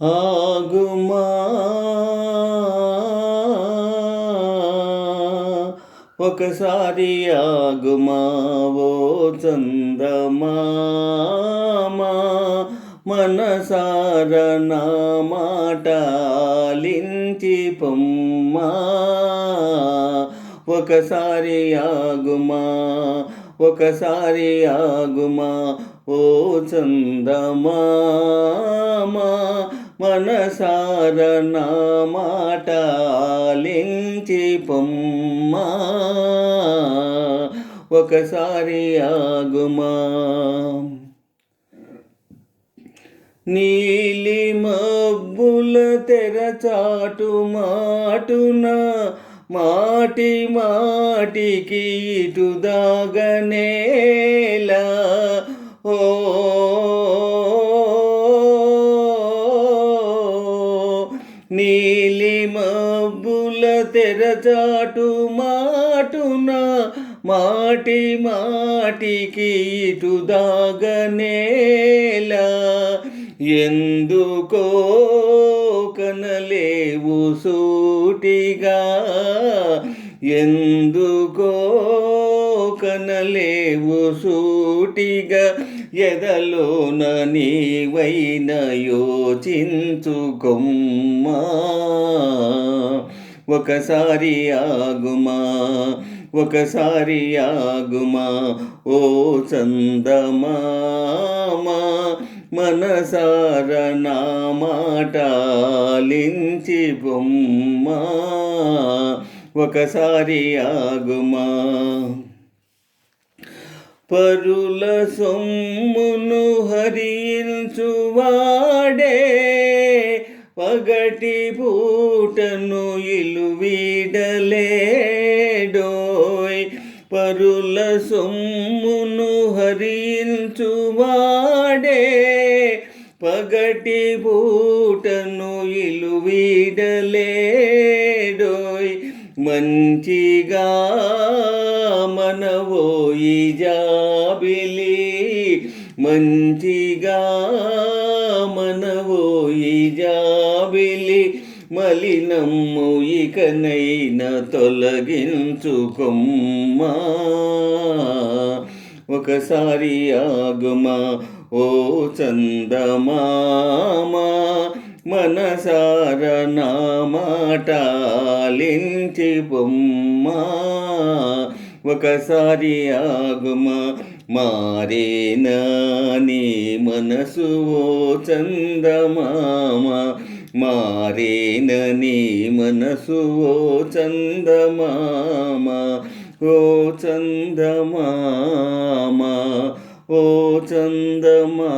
ఆగుమా ఒకసారి ఆగుమా ఓ చందమామా మనసార నా మాట ఆలించి పొమ్మా ఒకసారి ఆగుమా ఒకసారి ఆగుమా ఓ చందమామా మనసార నా మాట ఆలించి పొమ్మా ఒకసారి ఆగుమా నీలి మబ్బుల తెరచాటు మాటున మాటి మాటికి ఇటు దాగనేలా ఓ నీలి మబ్బుల తెరచాటు మాటున మాటి మాటికి ఇటు దాగనేలా ఎందుకో కనలేవు సూటిగా ఎందుకో కనలేవు సూటిగా ఎదలోన నీవైన యోచించుకొమ్మా ఒకసారి ఆగుమా ఒకసారి ఆగుమా ఓ చందమామా మనసార నా మాట ఆలించి పొమ్మా ఒకసారి ఆగుమా పరుల సొమ్మును హరించువాడే పగటి పూటను ఇలు వీడలేడోయ్ పరుల సొమ్మును హరించువాడే పగటి పూటను ఇలు వీడలేడోయ్ మంచిగా మనవోయి జాబిలి మంచిగా మనవోయి జాబిలి మలినమ్ము ఇకనైనా తొలగించుకొమ్మా ఒకసారి ఆగుమా ఓ చందమామా మనసార నా మాట ఆలించి పొమ్మా ఒకసారి ఆగుమా మారేనా నీ మనసు ఓ చందమామా మారేనా నీ మనసు ఓ చందమామా ఓ చందమామా ఓ చందమామా